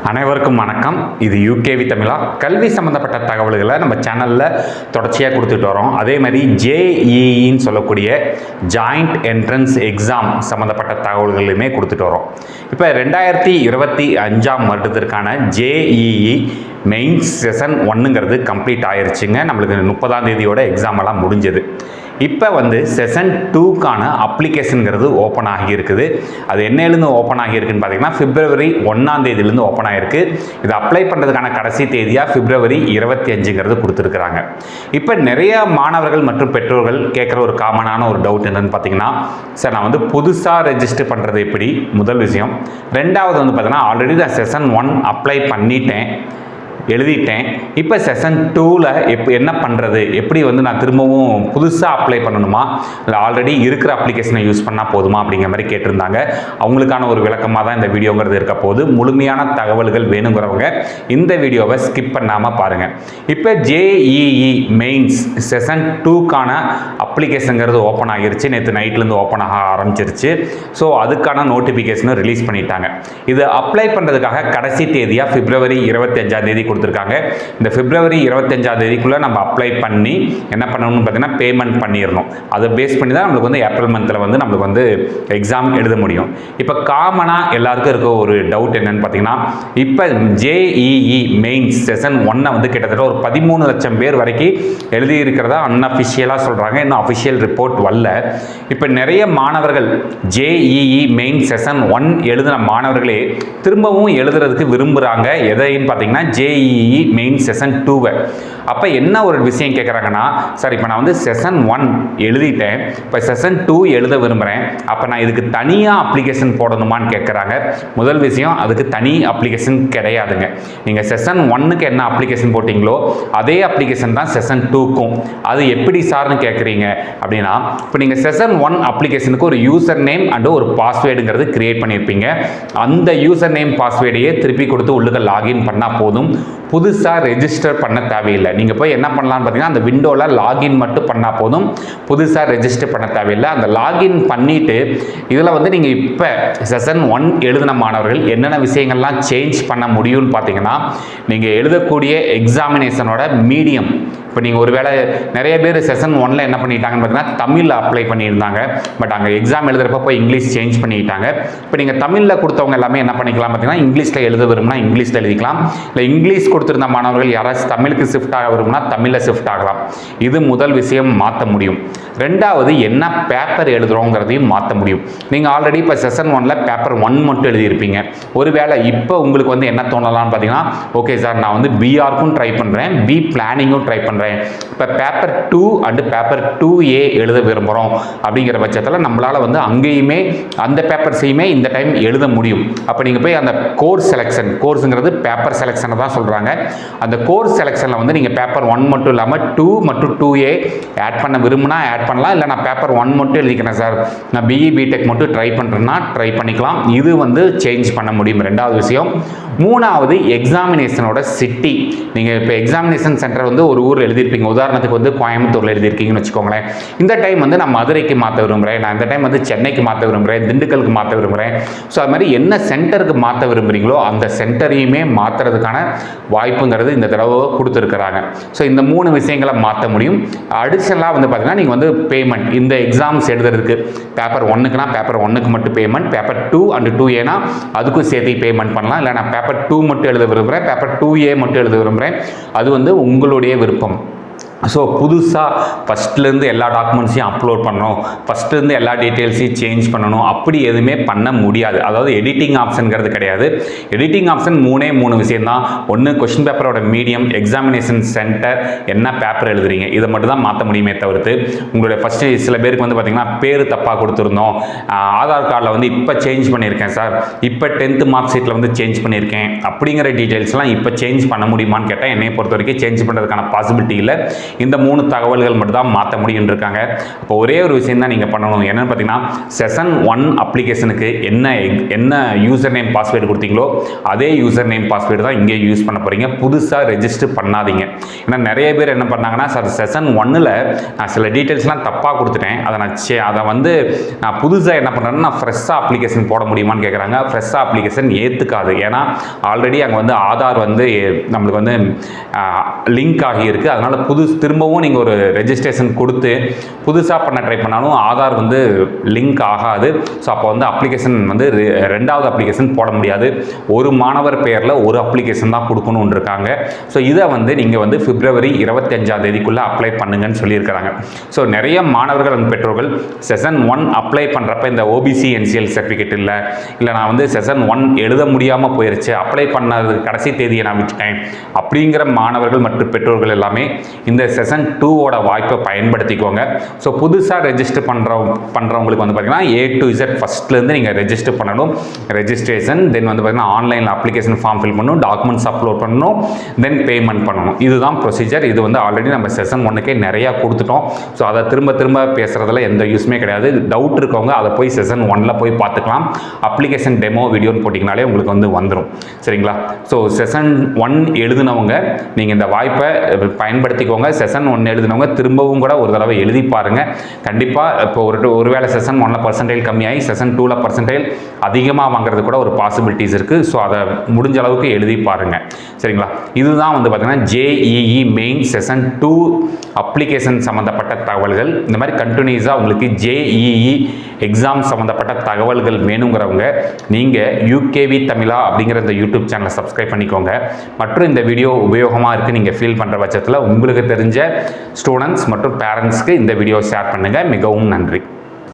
அனைவருக்கும் வணக்கம். இது யூகேவி தமிழா. கல்வி சம்மந்தப்பட்ட தகவல்களை நம்ம சேனலில் தொடர்ச்சியாக கொடுத்துட்டு வரோம். அதே மாதிரி ஜேஇஇன்னு சொல்லக்கூடிய ஜாயிண்ட் என்ட்ரன்ஸ் எக்ஸாம் சம்மந்தப்பட்ட தகவல்களையுமே கொடுத்துட்டு வரோம். இப்போ 2025 வருடத்திற்கான ஜேஇஇ மெயின்ஸ் செஷன் 1ங்கிறது கம்ப்ளீட் ஆயிடுச்சுங்க. நம்மளுக்கு 30ஆம் தேதியோட எக்ஸாம் எல்லாம் முடிஞ்சது. இப்போ செஷன் 2க்கான அப்ளிகேஷனுங்கிறது ஓப்பன் ஆகியிருக்குது. அது என்னையிலேருந்து ஓப்பன் ஆகியிருக்குன்னு பார்த்தீங்கன்னா பிப்ரவரி 1ஆம் தேதியிலேருந்து ஓப்பன் ஆகிருக்கு. இது அப்ளை பண்ணுறதுக்கான கடைசி தேதியாக பிப்ரவரி 25ங்கிறது கொடுத்துருக்குறாங்க. இப்போ நிறைய மாணவர்கள் மற்றும் பெற்றோர்கள் கேட்குற ஒரு காமனான ஒரு டவுட் என்னென்னு பார்த்தீங்கன்னா, சார் நான் புதுசாக ரெஜிஸ்டர் பண்ணுறது எப்படி? முதல் விஷயம். ரெண்டாவது பார்த்தீங்கன்னா ஆல்ரெடி நான் செஷன் 1 அப்ளை பண்ணிட்டேன், எழுதிட்டேன். இப்போ செஷன் 2ல் என்ன பண்ணுறது, எப்படி நான் திரும்பவும் புதுசாக அப்ளை பண்ணணுமா, இல்லை ஆல்ரெடி இருக்கிற அப்ளிகேஷனை யூஸ் பண்ணால் போதுமா அப்படிங்கிற மாதிரி கேட்டிருந்தாங்க. அவங்களுக்கான ஒரு விளக்கமாக தான் இந்த வீடியோங்கிறது இருக்க போது. முழுமையான தகவல்கள் வேணுங்கிறவங்க இந்த வீடியோவை ஸ்கிப் பண்ணாமல் பாருங்கள். இப்போ ஜேஇஇ மெயின்ஸ் செஷன் 2க்கான அப்ளிகேஷனுங்கிறது ஓப்பன் ஆகிருச்சு. நேற்று நைட்லேருந்து ஓப்பன் ஆக ஆரம்பிச்சிருச்சு. ஸோ அதுக்கான நோட்டிஃபிகேஷனை ரிலீஸ் பண்ணிட்டாங்க. இது அப்ளை பண்ணுறதுக்காக கடைசி தேதியாக பிப்ரவரி 25ஆம் தேதி கொடுத்துருக்காங்க. இந்த பிப்ரவரி 25ஆம் தேதிக்குள்ளே நம்ம அப்ளை பண்ணி என்ன பண்ணணும்னு பார்த்தீங்கன்னா பேமெண்ட் பண்ணிடணும். அதை பேஸ் பண்ணி தான் நம்மளுக்கு ஏப்ரல் மந்தில் நம்மளுக்கு எக்ஸாம் எழுத முடியும். இப்போ காமனாக எல்லாருக்கும் இருக்க ஒரு டவுட் என்னன்னு பார்த்தீங்கன்னா, இப்போ ஜேஇஇ மெயின்ஸ் செஷன் 1 கிட்டத்தட்ட ஒரு 13 லட்சம் பேர் வரைக்கும் எழுதியிருக்கிறதா அன்அஃபிஷியலாக சொல்கிறாங்க. இன்னும் அஃபிஷியல் ரிப்போர்ட் வரல. இப்போ நிறைய மாணவர்கள் ஜேஇஇ மெயின் செஷன் 1 எழுதின மாணவர்களே திரும்பவும் எழுதுறதுக்கு விரும்புகிறாங்க. எதைன்னு பார்த்தீங்கன்னா ஜேஇஇ மெயின் செஷன் 2. அப்போ என்ன ஒரு விஷயம் கேட்குறாங்கன்னா, சார் இப்போ நான் செஷன் 1 எழுதிட்டேன், இப்போ செஷன் 2 எழுத விரும்புகிறேன், அப்போ நான் இதுக்கு தனியாக அப்ளிகேஷன் போடணுமான்னு கேட்குறாங்க. முதல் விஷயம், அதுக்கு தனி அப்ளிகேஷன் கிடையாதுங்க. நீங்கள் செஷன் 1க்கு என்ன அப்ளிகேஷன் போட்டிங்களோ அதே அப்ளிகேஷன் தான் செஷன் 2க்கும். அது எப்படி சார்னு கேட்குறீங்க அப்படின்னா, இப்போ நீங்கள் செஷன் 1 அப்ளிகேஷனுக்கு ஒரு யூசர் நேம் அண்ட் ஒரு பாஸ்வேர்டுங்கிறது கிரியேட் பண்ணியிருப்பீங்க. அந்த யூசர் நேம் பாஸ்வேர்டையே திருப்பி கொடுத்து உள்ளுக்கு லாகின் பண்ணால் போதும். புதுசாக ரெஜிஸ்டர் பண்ண தேவையில்லை. நீங்கள் போய் என்ன பண்ணலான்னு பார்த்தீங்கன்னா, அந்த விண்டோவில் லாகின் மட்டும் பண்ணால் போதும். புதுசாக ரெஜிஸ்டர் பண்ண தேவையில்லை. அந்த லாகின் பண்ணிவிட்டு இதில் நீங்கள் இப்போ செஷன் 1 எழுதின மாணவர்கள் என்னென்ன விஷயங்கள்லாம் சேஞ்ச் பண்ண முடியும்னு பார்த்தீங்கன்னா, நீங்கள் எழுதக்கூடிய எக்ஸாமினேஷனோட மீடியம். இப்போ நீங்கள் ஒருவேளை நிறைய பேர் செஷன் 1ல் என்ன பண்ணிட்டாங்கன்னு பார்த்தீங்கன்னா தமிழில் அப்ளை பண்ணியிருந்தாங்க. பட் அங்கே எக்ஸாம் எழுதுகிறப்ப போய் இங்கிலீஷ் சேஞ்ச் பண்ணிட்டாங்க. இப்போ நீங்கள் தமிழில் கொடுத்தவங்க எல்லாமே என்ன பண்ணிக்கலாம் பார்த்தீங்கன்னா, இங்கிலீஷில் எழுத விரும்பினா இங்கிலீஷில் எழுதிக்கலாம். இல்லை இங்கிலீஷ் கொடுத்துருந்த மாணவர்கள் யாராச்சும் தமிழுக்கு ஷிஃப்ட் ஆக விரும்பினா தமிழில் ஷிஃப்ட் ஆகலாம். இது முதல் விஷயம், மாற்ற முடியும். ரெண்டாவது, என்ன பேப்பர் எழுதுகிறோங்கிறதையும் மாற்ற முடியும். நீங்கள் ஆல்ரெடி இப்போ செஷன் 1ல் பேப்பர் 1 மட்டும் எழுதியிருப்பீங்க. ஒருவேளை இப்போ உங்களுக்கு என்ன தோணலாம்னு பார்த்தீங்கன்னா, ஓகே சார் நான் பிஆர்க்கும் ட்ரை பண்ணுறேன், பி பிளானிங்கும் ட்ரை பண்ணுறேன், இப்போ பேப்பர் 2 அண்ட் பேப்பர் 2A எழுத விரும்புகிறோம் அப்படிங்கிற பட்சத்தில் நம்மளால் அங்கேயுமே அந்த பேப்பர்ஸையுமே இந்த டைம் எழுத முடியும். அப்போ நீங்கள் போய் அந்த கோர்ஸ் செலெக்ஷன், கோர்ஸுங்கிறது பேப்பர் செலெக்ஷனை தான் சொல்கிறாங்க. அந்த கோர்ஸ் செலெக்ஷனில் நீங்கள் பேப்பர் 1 மட்டும் இல்லாமல் 2 மற்றும் 2A ஆட் பண்ண விரும்பினா ஆட் பண்ணலாம். இல்லை நான் பேப்பர் 1 மட்டும் எழுதிக்கிறேன் சார், நான் பிஇ பிடெக் மட்டும் ட்ரை பண்ணுறேன்னா ட்ரை பண்ணிக்கலாம். இது சேஞ்ச் பண்ண முடியும். ரெண்டாவது விஷயம். மூணாவது, எக்ஸாமினேஷனோட சிட்டி. நீங்கள் இப்போ எக்ஸாமினேஷன் சென்டர் ஒரு ஊர் எழுதியிருப்பீங்க. உதாரணத்துக்கு கோயம்புத்தூரில் எழுதியிருக்கீங்கன்னு வச்சுக்கோங்களேன். இந்த டைம் நான் மதுரைக்கு மாற்ற விரும்புகிறேன், நான் இந்த டைம் சென்னைக்கு மாற்ற விரும்புகிறேன், திண்டுக்கலுக்கு மாற்ற விரும்புகிறேன். ஸோ அது மாதிரி என்ன சென்டருக்கு மாற்ற விரும்புகிறீங்களோ அந்த சென்டரையுமே மாற்றுறதுக்கான வாய்ப்புங்கிறது இந்த தடவை கொடுத்துருக்குறாங்க. ஸோ இந்த 3 விஷயங்களை மாற்ற முடியும். அடிஷனலாக பார்த்தீங்கன்னா நீங்கள் பேமெண்ட், இந்த எக்ஸாம்ஸ் எழுதுறதுக்கு பேப்பர் 1க்குனா பேப்பர் 1க்கு மட்டும் பேமெண்ட், பேப்பர் 2 அண்ட் 2Aனா அதுக்கும் சேர்த்து பேமெண்ட் பண்ணலாம். இல்லை நான் பேப்பர் 2 மட்டும் எழுத விரும்புகிறேன், பேப்பர் 2A மட்டும் எழுத விரும்புகிறேன், அது உங்களுடைய விருப்பம். ஸோ புதுசாக ஃபஸ்ட்லேருந்து எல்லா டாக்குமெண்ட்ஸையும் அப்லோட் பண்ணணும், ஃபஸ்ட்லேருந்து எல்லா டீட்டெயில்ஸையும் சேஞ்ச் பண்ணணும், அப்படி எதுவுமே பண்ண முடியாது. அதாவது எடிட்டிங் ஆப்ஷனுங்கிறது கிடையாது. எடிட்டிங் ஆப்ஷன் 3 விஷயம்தான். ஒன்று, கொஸ்டின் பேப்பரோட மீடியம், எக்ஸாமினேஷன் சென்டர், என்ன பேப்பர் எழுதுறீங்க, இதை மட்டும் தான் மாற்ற முடியுமே தவிர்த்து உங்களுடைய ஃபஸ்ட்டு சில பேருக்கு பார்த்தீங்கன்னா பேர் தப்பாக கொடுத்துருந்தோம், ஆதார் கார்டில் இப்போ சேஞ்ச் பண்ணியிருக்கேன் சார், இப்போ 10th மார்க் ஷீட்டில் சேஞ்ச் பண்ணியிருக்கேன் அப்படிங்கிற டீட்டெயில்ஸ்லாம் இப்போ சேஞ்ச் பண்ண முடியுமான்னு கேட்டால் என்னை பொறுத்த வரைக்கும் சேஞ்ச் பண்ணுறதுக்கான பாசிபிலிட்டி இல்லை. இந்த 3 தகவல்கள் மட்டும் தான் மாற்ற முடியும் இருக்காங்க. இப்போ ஒரே ஒரு விஷயம் தான் நீங்கள் பண்ணணும். என்னன்னு பார்த்தீங்கன்னா, செஷன் 1 அப்ளிகேஷனுக்கு என்ன யூசர் நேம் பாஸ்வேர்டு கொடுத்தீங்களோ அதே யூசர் நேம் பாஸ்வேர்டு தான் இங்கே யூஸ் பண்ண போகிறீங்க. புதுசாக ரெஜிஸ்டர் பண்ணாதீங்க. ஏன்னா நிறைய பேர் என்ன பண்ணாங்கன்னா, சார் செஷன் 1ல் நான் சில டீட்டெயில்ஸ்லாம் தப்பாக கொடுத்துட்டேன், அதை நான் புதுசாக என்ன பண்ணுறேன்னா நான் ஃப்ரெஷ்ஷாக அப்ளிகேஷன் போட முடியுமான்னு கேட்குறாங்க. ஃப்ரெஷ்ஷாக அப்ளிகேஷன் ஏற்றுக்காது. ஏன்னா ஆல்ரெடி அங்கே வந்து ஆதார் வந்து நம்மளுக்கு வந்து லிங்க் ஆகியிருக்கு. அதனால் திரும்பவும் நீங்கள் ஒரு ரெஜிஸ்ட்ரேஷன் கொடுத்து புதுசாக பண்ண ட்ரை பண்ணாலும் ஆதார் வந்து லிங்க் ஆகாது. ஸோ அப்போ வந்து அப்ளிகேஷன் வந்து 2வது அப்ளிகேஷன் போட முடியாது. ஒரு மாணவர் பெயரில் ஒரு அப்ளிகேஷன் தான் கொடுக்கணும்னு இருக்காங்க. ஸோ இதை வந்து நீங்கள் வந்து பிப்ரவரி 25ஆம் தேதிக்குள்ளே அப்ளை பண்ணுங்கன்னு சொல்லியிருக்கிறாங்க. ஸோ நிறைய மாணவர்கள் and பெற்றோர்கள் செஷன் 1 அப்ளை பண்ணுறப்ப இந்த ஓபிசி என்சிஎல் சர்டிஃபிகேட் இல்லை நான் வந்து செஷன் 1 எழுத முடியாமல் போயிருச்சு, அப்ளை பண்ணது கடைசி தேதியை நான் விட்டுட்டேன் அப்படிங்கிற மாணவர்கள் மற்றும் பெற்றோர்கள் எல்லாமே இந்த செஷன் 2ஓட வாய்ப்பை பயன்படுத்திக்கோங்க. ஸோ புதுசாக ரெஜிஸ்டர் பண்ணுறவங்களுக்கு வந்து பார்த்தீங்கன்னா A to Z ஃபஸ்ட்லேருந்து நீங்கள் ரெஜிஸ்டர் பண்ணணும். ரெஜிஸ்ட்ரேஷன், தென் வந்து பார்த்தீங்கன்னா ஆன்லைனில் அப்ளிகேஷன் ஃபார்ம் ஃபில் பண்ணணும், டாக்குமெண்ட்ஸ் அப்லோட் பண்ணணும், தென் பேமெண்ட் பண்ணணும். இதுதான் ப்ரொசீஜர். இது வந்து ஆல்ரெடி நம்ம செஷன் 1க்கே நிறையா கொடுத்துட்டோம். ஸோ அதை திரும்ப பேசுகிறதுல எந்த யூஸுமே கிடையாது. டவுட் இருக்கவங்க அதை போய் செஷன் 1ல் போய் பார்த்துக்கலாம். அப்ளிகேஷன் டெமோ வீடியோன்னு போட்டிங்கனாலே உங்களுக்கு வந்து வந்துடும். சரிங்களா? ஸோ செஷன் 1 எழுதினவங்க நீங்கள் இந்த வாய்ப்பை பயன்படுத்திக்கோங்க. செஷன் 1 எழுதினவங்க திரும்பவும் கூட ஒரு தடவை எழுதி பாருங்கள். கண்டிப்பாக இப்போ ஒருவேளை செஷன் 1ல் பர்சன்டேஜ் கம்மியாகி செஷன் 2ல் பர்சன்டேஜ் அதிகமாக வாங்குறது கூட ஒரு பாசிபிலிட்டிஸ் இருக்குது. ஸோ அதை முடிஞ்ச அளவுக்கு எழுதி பாருங்கள். சரிங்களா? இதுதான் வந்து பார்த்தீங்கன்னா JEE மெயின் செஷன் 2 அப்ளிகேஷன் சம்மந்தப்பட்ட தகவல்கள். இந்த மாதிரி கண்டினியூஸாக உங்களுக்கு JEE எக்ஸாம் சம்மந்தப்பட்ட தகவல்கள் வேணுங்கிறவங்க நீங்கள் UKV தமிழா அப்படிங்கிற இந்த யூடியூப் சேனலை சப்ஸ்கிரைப் பண்ணிக்கோங்க. மற்றும் இந்த வீடியோ உபயோகமாக இருக்குது நீங்கள் ஃபீல் பண்ணுற பட்சத்தில் உங்களுக்கு தெரிஞ்ச ஸ்டூடெண்ட்ஸ் மற்றும் பேரண்ட்ஸ்க்கு இந்த வீடியோ ஷேர் பண்ணுங்கள். மிகவும் நன்றி.